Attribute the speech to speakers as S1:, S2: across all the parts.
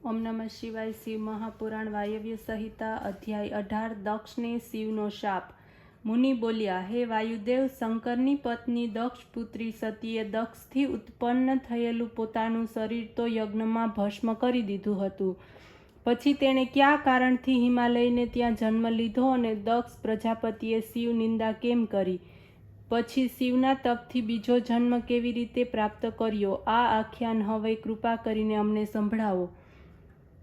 S1: ओम नमः शिवाय। शिव महापुराण वायव्य संहिता अध्याय 18 दक्ष ने शिवनो शाप। मुनि बोल्या, हे वायुदेव, शंकरनी पत्नी दक्ष पुत्री सतीए दक्षથી ઉત્પન્ન થયેલું પોતાનું શરીર તો યજ્ઞમાં ભસ્મ કરી દીધું હતું. પછી તેણે કયા કારણથી હિમાલયને ત્યાં જન્મ લીધો અને દક્ષ પ્રજાપતિએ શિવ નિંદા કેમ કરી? પછી શિવના તપથી બીજો જન્મ કેવી રીતે પ્રાપ્ત કર્યો? આ આખ્યાન હવે કૃપા કરીને અમને સંભળાવો.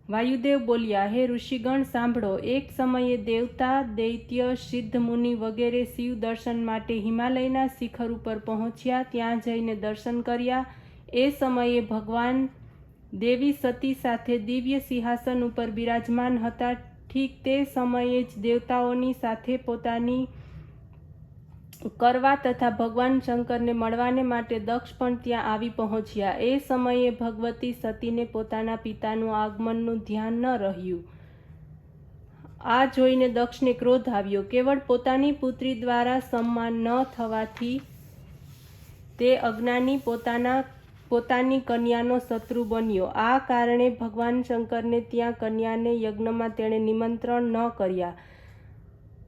S1: વાયુદેવ બોલ્યા, હે ઋષિગણ સાંભળો. એક સમયે દેવતા, દૈત્ય, સિદ્ધ મુનિ વગેરે શિવ દર્શન માટે હિમાલયના શિખર ઉપર પહોંચ્યા. ત્યાં જઈને દર્શન કર્યા. એ સમયે ભગવાન દેવી સતી સાથે દિવ્ય સિંહાસન ઉપર બિરાજમાન હતા. ઠીક તે સમયે જ દેવતાઓની સાથે પોતાની કરવા તથા ભગવાન શંકરને મળવાને માટે દક્ષ પણ ત્યાં આવી પહોંચ્યા. એ સમયે ભગવતી સતીને પોતાના પિતાનું આગમનનું ધ્યાન ન રહ્યું. આ જોઈને દક્ષને ક્રોધ આવ્યો. કેવળ પોતાની પુત્રી દ્વારા સન્માન ન થવાથી તે અજ્ઞાની પોતાની કન્યાનો શત્રુ બન્યો. આ કારણે ભગવાન શંકરને ત્યાં કન્યાને યજ્ઞમાં તેણે નિમંત્રણ ન કર્યા.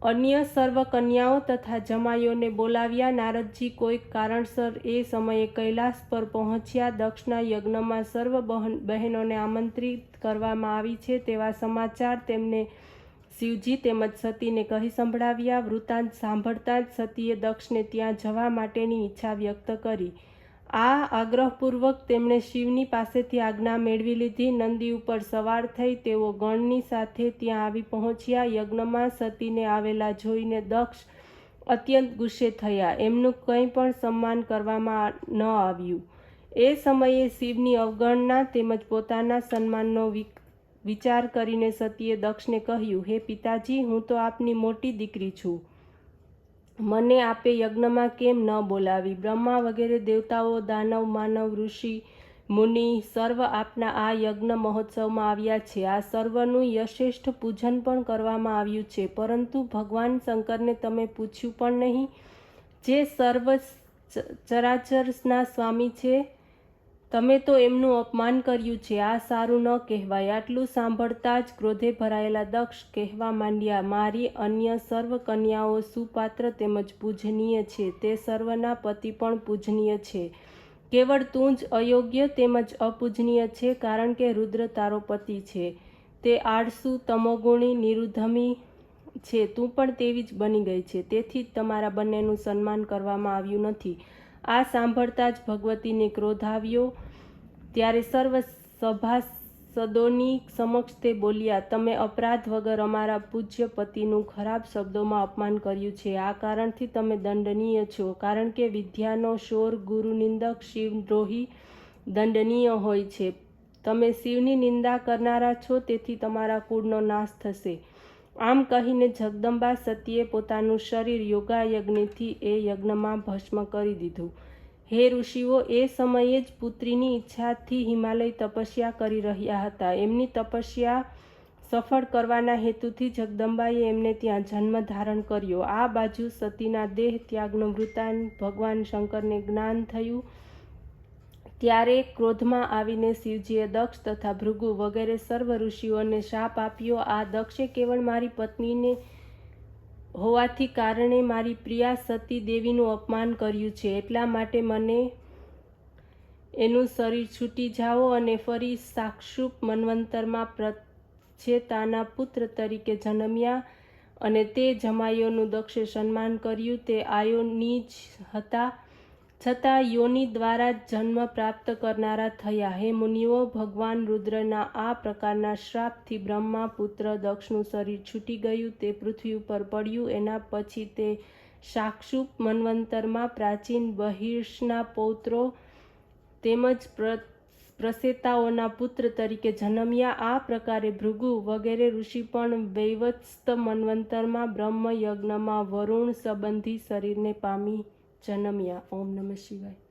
S1: અન્ય સર્વ કન્યાઓ તથા જમાઈઓને બોલાવ્યા. નારદજી કોઈક કારણસર એ સમયે કૈલાસ પર પહોંચ્યા. દક્ષના યજ્ઞમાં સર્વ બહેનોને આમંત્રિત કરવામાં આવી છે તેવા સમાચાર તેમને શિવજી તેમજ સતીને કહી સંભળાવ્યા. વૃત્તાંત સાંભળતા જ સતીએ દક્ષને ત્યાં જવા માટેની ઈચ્છા વ્યક્ત કરી. આ આગ્રહપૂર્વક તેમણે શિવની પાસેથી આજ્ઞા મેળવી લીધી. નંદી ઉપર સવાર થઈ તેઓ ગણની સાથે ત્યાં આવી પહોંચ્યા. યજ્ઞમાં સતીને આવેલા જોઈને દક્ષ અત્યંત ગુસ્સે થયા. એમનું કંઈ પણ સન્માન કરવામાં ન આવ્યું. એ સમયે શિવની અવગણના તેમજ પોતાના સન્માનનો વિચાર કરીને સતીએ દક્ષને કહ્યું, હે પિતાજી, હું તો આપની મોટી દીકરી છું. મને આપે યજ્ઞમાં કેમ ન બોલાવી? બ્રહ્મા વગેરે દેવતાઓ, દાનવ, માનવ, ઋષિ, મુનિ સર્વ આપના આ યજ્ઞ મહોત્સવમાં આવ્યા છે. આ સર્વનું યથેષ્ટ પૂજન પણ કરવામાં આવ્યું છે, પરંતુ ભગવાન શંકરને તમે પૂછ્યું પણ નહીં, જે સર્વ ચરાચરના સ્વામી છે. તમે તો એમનું અપમાન કર્યું છે. આ સારું ન કહેવાય. આટલું સાંભળતા જ ક્રોધે ભરાયેલા દક્ષ કહેવા માંડ્યા, મારી અન્ય સર્વ કન્યાઓ સુપાત્ર તેમજ પૂજનીય છે. તે સર્વના પતિ પણ પૂજનીય છે. કેવળ તું જ અયોગ્ય તેમજ અપૂજનીય છે, કારણ કે રુદ્ર તારો પતિ છે. તે આળસુ, તમોગુણી, નિરુદ્ધમી છે. તું પણ તેવી જ બની ગઈ છે. તેથી જ તમારા બંનેનું સન્માન કરવામાં આવ્યું નથી. આ સાંભળતા જ ભગવતીને ક્રોધ આવ્યો. ત્યારે સર્વ સભાસદોની સમક્ષ તે બોલ્યા, તમે અપરાધ વગર અમારા પૂજ્ય પતિનું ખરાબ શબ્દોમાં અપમાન કર્યું છે. આ કારણથી તમે દંડનીય છો. કારણ કે વિદ્યાનો શોર, ગુરુ નિંદક, શિવદ્રોહી દંડનીય હોય છે. તમે શિવની નિંદા કરનારા છો, તેથી તમારા કુળનો નાશ થશે. આમ કહીને જગદંબા સતીએ પોતાનું શરીર યોગાયજ્ઞથી એ યજ્ઞમાં ભસ્મ કરી દીધું. હે ઋષિઓ, એ સમયે જ પુત્રીની ઈચ્છાથી હિમાલય તપસ્યા કરી રહ્યા હતા. એમની તપસ્યા સફળ કરવાના હેતુથી જગદંબાએ એમને ત્યાં જન્મ ધારણ કર્યો. આ બાજુ સતીના દેહ ત્યાગનો વૃત્તાંત ભગવાન શંકરને જ્ઞાન થયું. ત્યારે ક્રોધમાં આવીને શિવજીએ દક્ષ તથા ભૃગુ વગેરે સર્વ ઋષિઓને શાપ આપ્યો. આ દક્ષે કેવળ મારી પત્નીને હોવાથી કારણે મારી પ્રિયા સતી દેવીનું અપમાન કર્યું છે. એટલા માટે મને એનું શરીર છૂટી જાઓ અને ફરી સાક્ષુપ મન્વંતરમાં પ્રચ્છેતાના પુત્ર તરીકે જન્મ્યા. અને તે જમાઈઓનું દક્ષે સન્માન કર્યું. તે આયોની જ હતા, છતાં યોનિ દ્વારા જન્મ પ્રાપ્ત કરનારા થયા. હે મુનિઓ, ભગવાન રુદ્રના આ પ્રકારના શ્રાપથી બ્રહ્મા પુત્ર દક્ષનું શરીર છૂટી ગયું. તે પૃથ્વી ઉપર પડ્યું. એના પછી તે સાક્ષુપ મન્વંતરમાં પ્રાચીન બહિર્ષના પૌત્રો તેમજ પ્રસેતાઓના પુત્ર તરીકે જન્મ્યા. આ પ્રકારે ભૃગુ વગેરે ઋષિ પણ વૈવત્સ્ય મન્વંતરમાં બ્રહ્મ યજ્ઞમાં વરુણ સંબંધી શરીરને પામી જન્મ્યા. ઓમ નમઃ શિવાય.